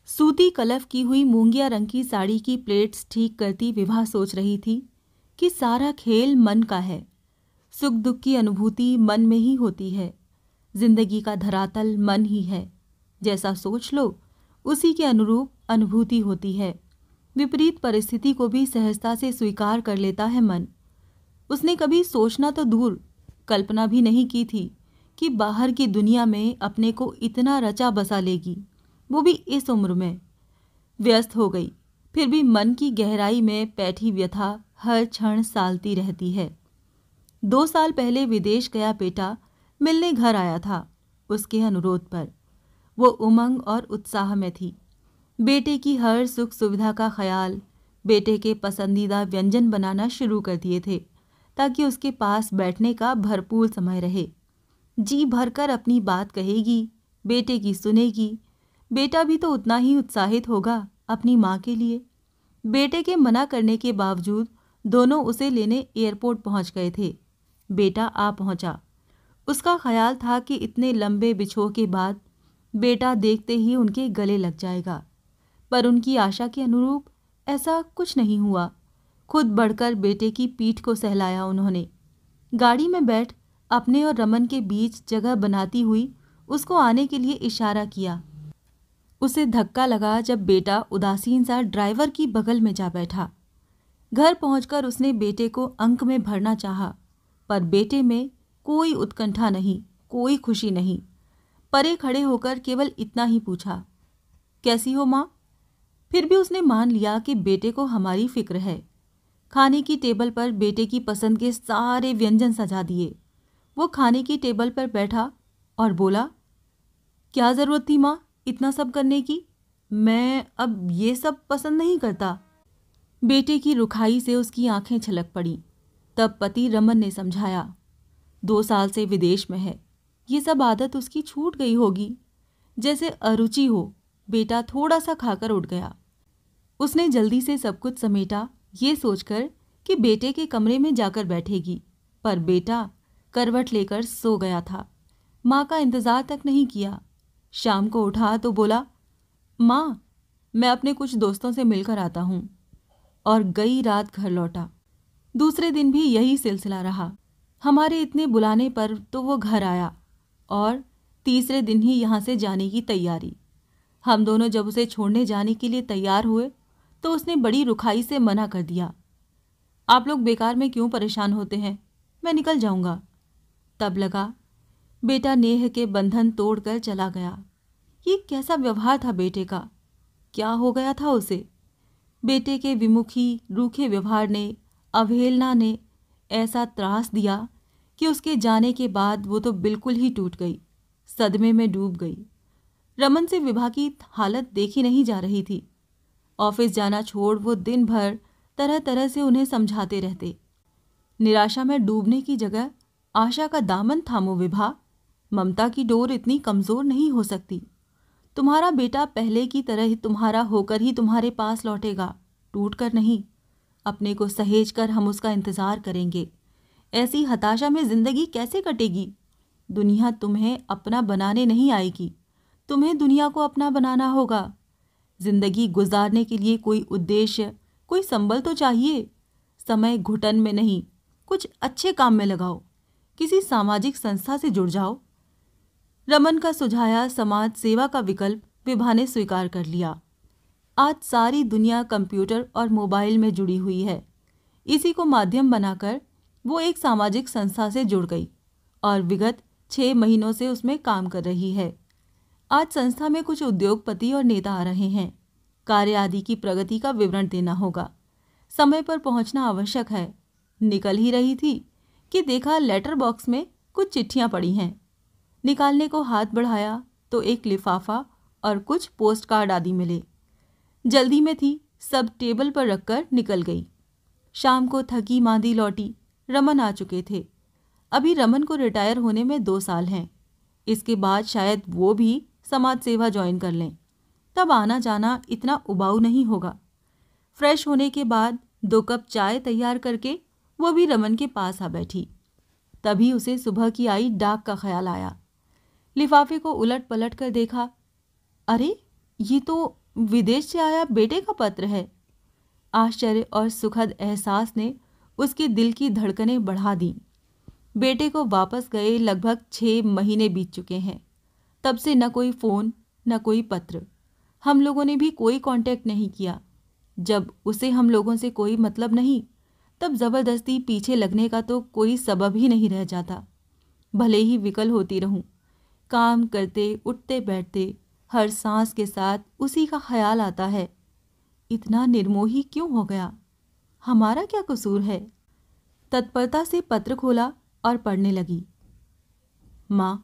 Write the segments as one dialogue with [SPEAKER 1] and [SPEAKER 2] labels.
[SPEAKER 1] सूती कलफ की हुई मूंगिया रंग की साड़ी की प्लेट्स ठीक करती विभा सोच रही थी कि सारा खेल मन का है। सुख दुख की अनुभूति मन में ही होती है। जिंदगी का धरातल मन ही है। जैसा सोच लो उसी के अनुरूप अनुभूति होती है। विपरीत परिस्थिति को भी सहजता से स्वीकार कर लेता है मन। उसने कभी सोचना तो दूर, कल्पना भी नहीं की थी कि बाहर की दुनिया में अपने को इतना रचा बसा लेगी, वो भी इस उम्र में। व्यस्त हो गई, फिर भी मन की गहराई में बैठी व्यथा हर क्षण सालती रहती है। 2 साल पहले विदेश गया बेटा मिलने घर आया था। उसके अनुरोध पर वो उमंग और उत्साह में थी। बेटे की हर सुख सुविधा का ख्याल, बेटे के पसंदीदा व्यंजन बनाना शुरू कर दिए थे ताकि उसके पास बैठने का भरपूर समय रहे। जी भरकर अपनी बात कहेगी, बेटे की सुनेगी। बेटा भी तो उतना ही उत्साहित होगा अपनी माँ के लिए। बेटे के मना करने के बावजूद दोनों उसे लेने एयरपोर्ट पहुंच गए थे। बेटा आ पहुंचा। उसका ख्याल था कि इतने लंबे बिछोह के बाद बेटा देखते ही उनके गले लग जाएगा, पर उनकी आशा के अनुरूप ऐसा कुछ नहीं हुआ। खुद बढ़कर बेटे की पीठ को सहलाया उन्होंने। गाड़ी में बैठ अपने और रमन के बीच जगह बनाती हुई उसको आने के लिए इशारा किया। उसे धक्का लगा जब बेटा उदासीन सा ड्राइवर की बगल में जा बैठा। घर पहुंचकर उसने बेटे को अंक में भरना चाहा, पर बेटे में कोई उत्कंठा नहीं, कोई खुशी नहीं। परे खड़े होकर केवल इतना ही पूछा, कैसी हो माँ? फिर भी उसने मान लिया कि बेटे को हमारी फिक्र है। खाने की टेबल पर बेटे की पसंद के सारे व्यंजन सजा दिए। वो खाने की टेबल पर बैठा और बोला, क्या ज़रूरत थी माँ इतना सब करने की? मैं अब ये सब पसंद नहीं करता। बेटे की रुखाई से उसकी आंखें छलक पड़ीं। तब पति रमन ने समझाया, 2 साल से विदेश में है, ये सब आदत उसकी छूट गई होगी। जैसे अरुचि हो। बेटा थोड़ा सा खाकर उठ गया। उसने जल्दी से सब कुछ समेटा, ये सोचकर कि बेटे के कमरे में जाकर बैठेगी, पर बेटा करवट लेकर सो गया था। माँ का इंतजार तक नहीं किया। शाम को उठा तो बोला, माँ मैं अपने कुछ दोस्तों से मिलकर आता हूँ। और गई रात घर लौटा। दूसरे दिन भी यही सिलसिला रहा। हमारे इतने बुलाने पर तो वो घर आया और तीसरे दिन ही यहाँ से जाने की तैयारी। हम दोनों जब उसे छोड़ने जाने के लिए तैयार हुए तो उसने बड़ी रुखाई से मना कर दिया। आप लोग बेकार में क्यों परेशान होते हैं, मैं निकल जाऊंगा। तब लगा बेटा नेह के बंधन तोड़कर चला गया। ये कैसा व्यवहार था बेटे का? क्या हो गया था उसे? बेटे के विमुखी रूखे व्यवहार ने, अवहेलना ने ऐसा त्रास दिया कि उसके जाने के बाद वो तो बिल्कुल ही टूट गई, सदमे में डूब गई। रमन से विभा की हालत देखी नहीं जा रही थी। ऑफिस जाना छोड़ वो दिन भर तरह तरह से उन्हें समझाते रहते। निराशा में डूबने की जगह आशा का दामन थामो विभा। ममता की डोर इतनी कमजोर नहीं हो सकती। तुम्हारा बेटा पहले की तरह ही तुम्हारा होकर ही तुम्हारे पास लौटेगा, टूट कर नहीं। अपने को सहेज कर हम उसका इंतजार करेंगे। ऐसी हताशा में जिंदगी कैसे कटेगी? दुनिया तुम्हें अपना बनाने नहीं आएगी, तुम्हें दुनिया को अपना बनाना होगा। जिंदगी गुजारने के लिए कोई उद्देश्य, कोई संबल तो चाहिए। समय घुटन में नहीं, कुछ अच्छे काम में लगाओ। किसी सामाजिक संस्था से जुड़ जाओ। रमन का सुझाया समाज सेवा का विकल्प विभा ने स्वीकार कर लिया। आज सारी दुनिया कंप्यूटर और मोबाइल में जुड़ी हुई है। इसी को माध्यम बनाकर वो एक सामाजिक संस्था से जुड़ गई और विगत 6 महीनों से उसमें काम कर रही है। आज संस्था में कुछ उद्योगपति और नेता आ रहे हैं। कार्य आदि की प्रगति का विवरण देना होगा। समय पर पहुंचना आवश्यक है। निकल ही रही थी कि देखा लेटर बॉक्स में कुछ चिट्ठियां पड़ी हैं। निकालने को हाथ बढ़ाया तो एक लिफाफा और कुछ पोस्ट कार्ड आदि मिले। जल्दी में थी, सब टेबल पर रखकर निकल गई। शाम को थकी मांदी लौटी। रमन आ चुके थे। अभी रमन को रिटायर होने में 2 साल हैं। इसके बाद शायद वो भी समाज सेवा ज्वाइन कर लें। तब आना जाना इतना उबाऊ नहीं होगा। फ्रेश होने के बाद 2 कप चाय तैयार करके वो भी रमन के पास आ बैठी। तभी उसे सुबह की आई डाक का ख्याल आया। लिफाफे को उलट पलट कर देखा। अरे ये तो विदेश से आया बेटे का पत्र है। आश्चर्य और सुखद एहसास ने उसके दिल की धड़कनें बढ़ा दी। बेटे को वापस गए लगभग 6 महीने बीत चुके हैं। तब से न कोई फ़ोन न कोई पत्र। हम लोगों ने भी कोई कांटेक्ट नहीं किया। जब उसे हम लोगों से कोई मतलब नहीं, तब ज़बरदस्ती पीछे लगने का तो कोई सबब ही नहीं रह जाता। भले ही विकल होती रहूं, काम करते उठते बैठते हर सांस के साथ उसी का ख्याल आता है। इतना निर्मोही क्यों हो गया? हमारा क्या कसूर है? तत्परता से पत्र खोला और पढ़ने लगी। माँ,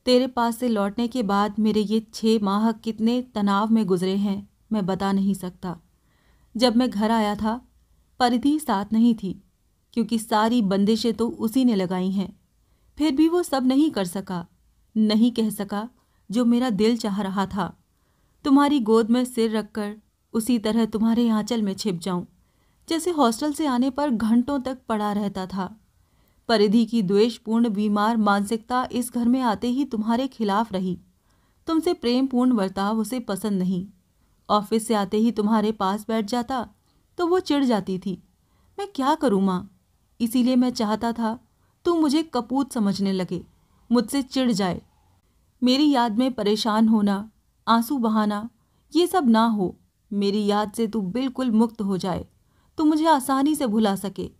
[SPEAKER 1] तेरे पास से लौटने के बाद मेरे ये 6 माह कितने तनाव में गुजरे हैं मैं बता नहीं सकता। जब मैं घर आया था, परिधि साथ नहीं थी, क्योंकि सारी बंदिशें तो उसी ने लगाई हैं। फिर भी वो सब नहीं कर सका, नहीं कह सका जो मेरा दिल चाह रहा था। तुम्हारी गोद में सिर रखकर उसी तरह तुम्हारे आंचल में छिप जाऊं, जैसे हॉस्टल से आने पर घंटों तक पड़ा रहता था। परिधि की द्वेषपूर्ण बीमार मानसिकता इस घर में आते ही तुम्हारे खिलाफ रही। तुमसे प्रेमपूर्ण बर्ताव उसे पसंद नहीं। ऑफिस से आते ही तुम्हारे पास बैठ जाता तो वो चिढ़ जाती थी। मैं क्या करूँ माँ? इसीलिए मैं चाहता था तुम मुझे कपूत समझने लगे, मुझसे चिढ़ जाए। मेरी याद में परेशान होना, आंसू बहाना, ये सब ना हो। मेरी याद से तू बिल्कुल मुक्त हो जाए, तू मुझे आसानी से भुला सके।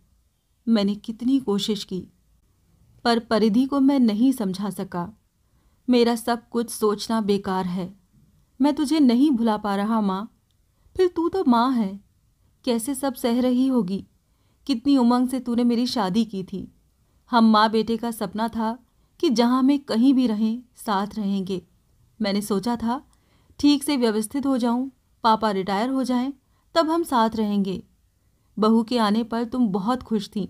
[SPEAKER 1] मैंने कितनी कोशिश की, पर परिधि को मैं नहीं समझा सका। मेरा सब कुछ सोचना बेकार है। मैं तुझे नहीं भुला पा रहा माँ। फिर तू तो माँ है, कैसे सब सह रही होगी। कितनी उमंग से तूने मेरी शादी की थी। हम माँ बेटे का सपना था कि जहाँ में कहीं भी रहें साथ रहेंगे। मैंने सोचा था ठीक से व्यवस्थित हो जाऊं, पापा रिटायर हो जाएं, तब हम साथ रहेंगे। बहू के आने पर तुम बहुत खुश थीं,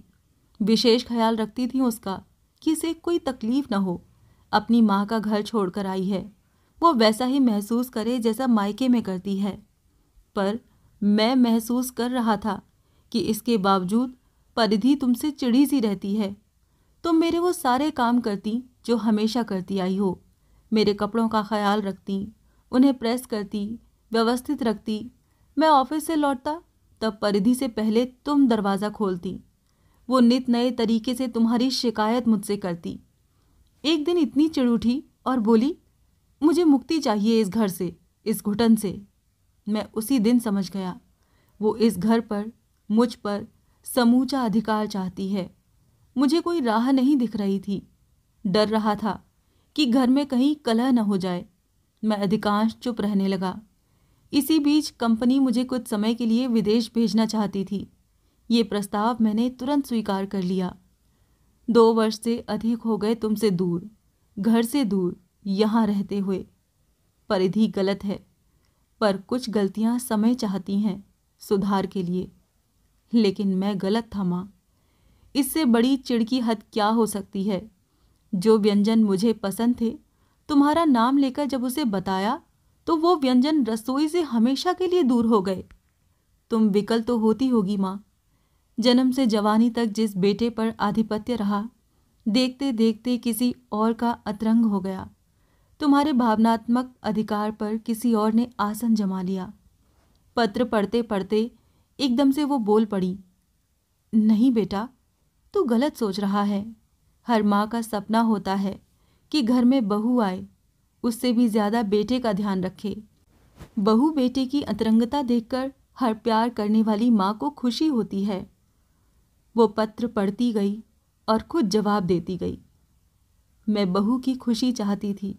[SPEAKER 1] विशेष ख्याल रखती थीं उसका कि इसे कोई तकलीफ न हो। अपनी माँ का घर छोड़कर आई है, वो वैसा ही महसूस करे जैसा मायके में करती है। पर मैं महसूस कर रहा था कि इसके बावजूद परिधि तुमसे चिढ़ी सी रहती है। तुम मेरे वो सारे काम करती जो हमेशा करती आई हो। मेरे कपड़ों का ख्याल रखती, उन्हें प्रेस करती, व्यवस्थित रखती। मैं ऑफिस से लौटता तब परिधि से पहले तुम दरवाज़ा खोलती। वो नित नए तरीके से तुम्हारी शिकायत मुझसे करती। एक दिन इतनी चिढ़ उठी और बोली, मुझे मुक्ति चाहिए इस घर से, इस घुटन से। मैं उसी दिन समझ गया, वो इस घर पर, मुझ पर समूचा अधिकार चाहती है। मुझे कोई राह नहीं दिख रही थी। डर रहा था कि घर में कहीं कलह न हो जाए। मैं अधिकांश चुप रहने लगा। इसी बीच कंपनी मुझे कुछ समय के लिए विदेश भेजना चाहती थी। ये प्रस्ताव मैंने तुरंत स्वीकार कर लिया। 2 वर्ष से अधिक हो गए तुमसे दूर, घर से दूर, यहाँ रहते हुए। परिधि गलत है, पर कुछ गलतियाँ समय चाहती हैं सुधार के लिए। लेकिन मैं गलत था माँ। इससे बड़ी चिढ़ की हद क्या हो सकती है? जो व्यंजन मुझे पसंद थे, तुम्हारा नाम लेकर जब उसे बताया तो वो व्यंजन रसोई से हमेशा के लिए दूर हो गए। तुम विकल तो होती होगी माँ। जन्म से जवानी तक जिस बेटे पर आधिपत्य रहा, देखते देखते किसी और का अतरंग हो गया। तुम्हारे भावनात्मक अधिकार पर किसी और ने आसन जमा लिया। पत्र पढ़ते पढ़ते एकदम से वो बोल पड़ी, नहीं बेटा, तू गलत सोच रहा है। हर माँ का सपना होता है कि घर में बहू आए, उससे भी ज़्यादा बेटे का ध्यान रखे। बहू बेटे की अंतरंगता देखकर हर प्यार करने वाली माँ को खुशी होती है। वो पत्र पढ़ती गई और खुद जवाब देती गई। मैं बहू की खुशी चाहती थी,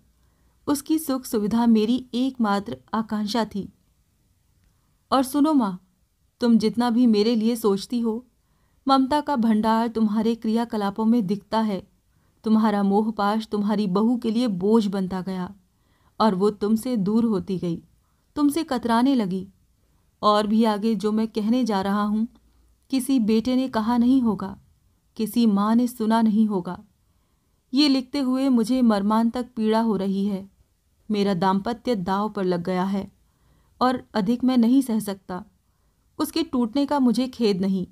[SPEAKER 1] उसकी सुख सुविधा मेरी एकमात्र आकांक्षा थी। और सुनो माँ, तुम जितना भी मेरे लिए सोचती हो, ममता का भंडार तुम्हारे क्रियाकलापों में दिखता है। तुम्हारा मोहपाश तुम्हारी बहू के लिए बोझ बनता गया और वो तुमसे दूर होती गई, तुमसे कतराने लगी। और भी आगे जो मैं कहने जा रहा हूँ, किसी बेटे ने कहा नहीं होगा, किसी माँ ने सुना नहीं होगा। ये लिखते हुए मुझे मर्मांतक पीड़ा हो रही है। मेरा दाम्पत्य दांव पर लग गया है और अधिक मैं नहीं सह सकता। उसके टूटने का मुझे खेद नहीं।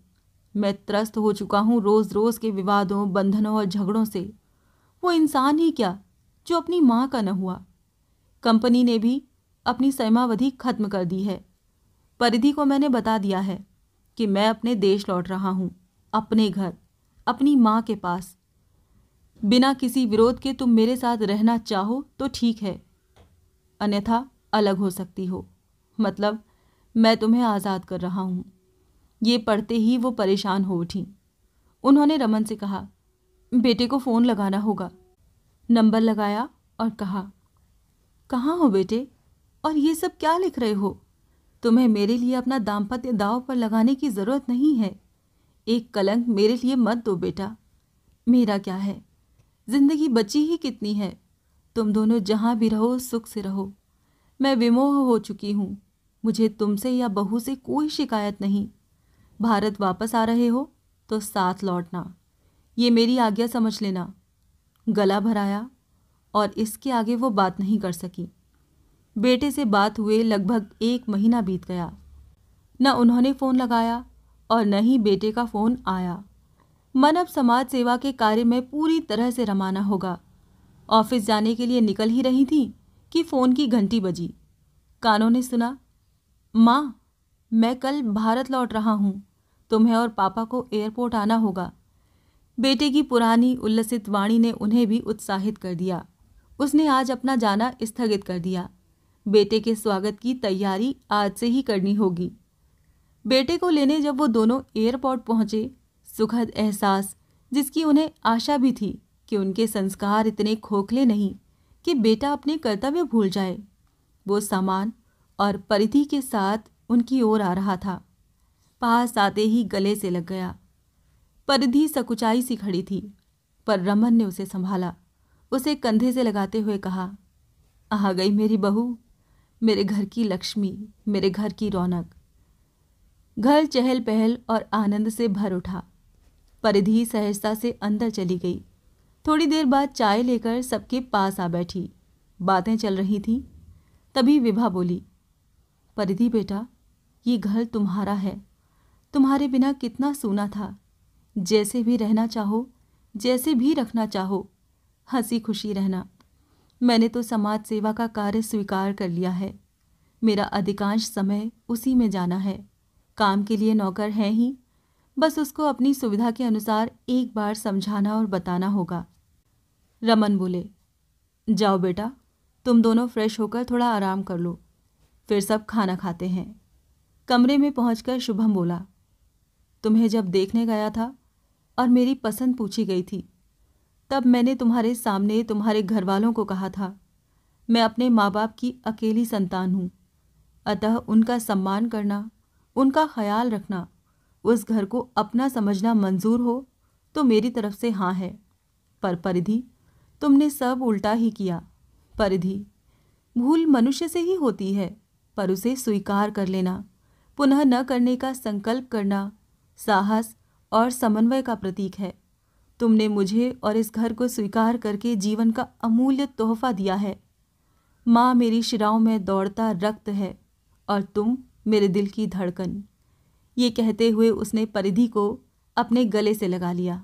[SPEAKER 1] मैं त्रस्त हो चुका हूँ रोज़ रोज़ के विवादों, बंधनों और झगड़ों से। वो इंसान ही क्या जो अपनी माँ का न हुआ। कंपनी ने भी अपनी समयावधि खत्म कर दी है। परिधि को मैंने बता दिया है कि मैं अपने देश लौट रहा हूँ, अपने घर, अपनी माँ के पास। बिना किसी विरोध के तुम मेरे साथ रहना चाहो तो ठीक है, अन्यथा अलग हो सकती हो। मतलब मैं तुम्हें आज़ाद कर रहा हूँ। ये पढ़ते ही वो परेशान हो उठी। उन्होंने रमन से कहा, बेटे को फ़ोन लगाना होगा। नंबर लगाया और कहा, कहाँ हो बेटे, और ये सब क्या लिख रहे हो? तुम्हें मेरे लिए अपना दाम्पत्य दांव पर लगाने की ज़रूरत नहीं है। एक कलंक मेरे लिए मत दो बेटा। मेरा क्या है, जिंदगी बची ही कितनी है। तुम दोनों जहाँ भी रहो सुख से रहो। मैं विमोह हो चुकी हूँ। मुझे तुमसे या बहू से कोई शिकायत नहीं। भारत वापस आ रहे हो तो साथ लौटना, ये मेरी आज्ञा समझ लेना। गला भराया और इसके आगे वो बात नहीं कर सकी। बेटे से बात हुए लगभग 1 महीना बीत गया। न उन्होंने फ़ोन लगाया और न ही बेटे का फ़ोन आया। मन अब समाज सेवा के कार्य में पूरी तरह से रमाना होगा। ऑफिस जाने के लिए निकल ही रही थी कि फ़ोन की घंटी बजी। कानों ने सुना, माँ, मैं कल भारत लौट रहा हूँ, तुम्हें और पापा को एयरपोर्ट आना होगा। बेटे की पुरानी उल्लसित वाणी ने उन्हें भी उत्साहित कर दिया। उसने आज अपना जाना स्थगित कर दिया। बेटे के स्वागत की तैयारी आज से ही करनी होगी। बेटे को लेने जब वो दोनों एयरपोर्ट पहुंचे, सुखद एहसास, जिसकी उन्हें आशा भी थी कि उनके संस्कार इतने खोखले नहीं कि बेटा अपने कर्तव्य भूल जाए, वो सामान और परिधि के साथ उनकी ओर आ रहा था। पास आते ही गले से लग गया। परिधि सकुचाई सी खड़ी थी, पर रमन ने उसे संभाला। उसे कंधे से लगाते हुए कहा, आ गई मेरी बहू, मेरे घर की लक्ष्मी, मेरे घर की रौनक। घर चहल पहल और आनंद से भर उठा। परिधि सहजता से अंदर चली गई। थोड़ी देर बाद चाय लेकर सबके पास आ बैठी। बातें चल रही थीं। तभी विभा बोली, परिधि बेटा, ये घर तुम्हारा है। तुम्हारे बिना कितना सूना था। जैसे भी रहना चाहो, जैसे भी रखना चाहो, हंसी खुशी रहना। मैंने तो समाज सेवा का कार्य स्वीकार कर लिया है। मेरा अधिकांश समय उसी में जाना है। काम के लिए नौकर है ही, बस उसको अपनी सुविधा के अनुसार एक बार समझाना और बताना होगा। रमन बोले, जाओ बेटा, तुम दोनों फ्रेश होकर थोड़ा आराम कर लो, फिर सब खाना खाते हैं। कमरे में पहुंचकर शुभम बोला, तुम्हें जब देखने गया था और मेरी पसंद पूछी गई थी, तब मैंने तुम्हारे सामने तुम्हारे घर वालों को कहा था, मैं अपने माँ बाप की अकेली संतान हूँ, अतः उनका सम्मान करना, उनका ख्याल रखना, उस घर को अपना समझना मंजूर हो तो मेरी तरफ से हाँ है। पर परिधि, तुमने सब उल्टा ही किया। परिधि, भूल मनुष्य से ही होती है, पर उसे स्वीकार कर लेना, पुनः न करने का संकल्प करना साहस और समन्वय का प्रतीक है। तुमने मुझे और इस घर को स्वीकार करके जीवन का अमूल्य तोहफा दिया है। माँ मेरी शिराओं में दौड़ता रक्त है और तुम मेरे दिल की धड़कन। ये कहते हुए उसने परिधि को अपने गले से लगा लिया।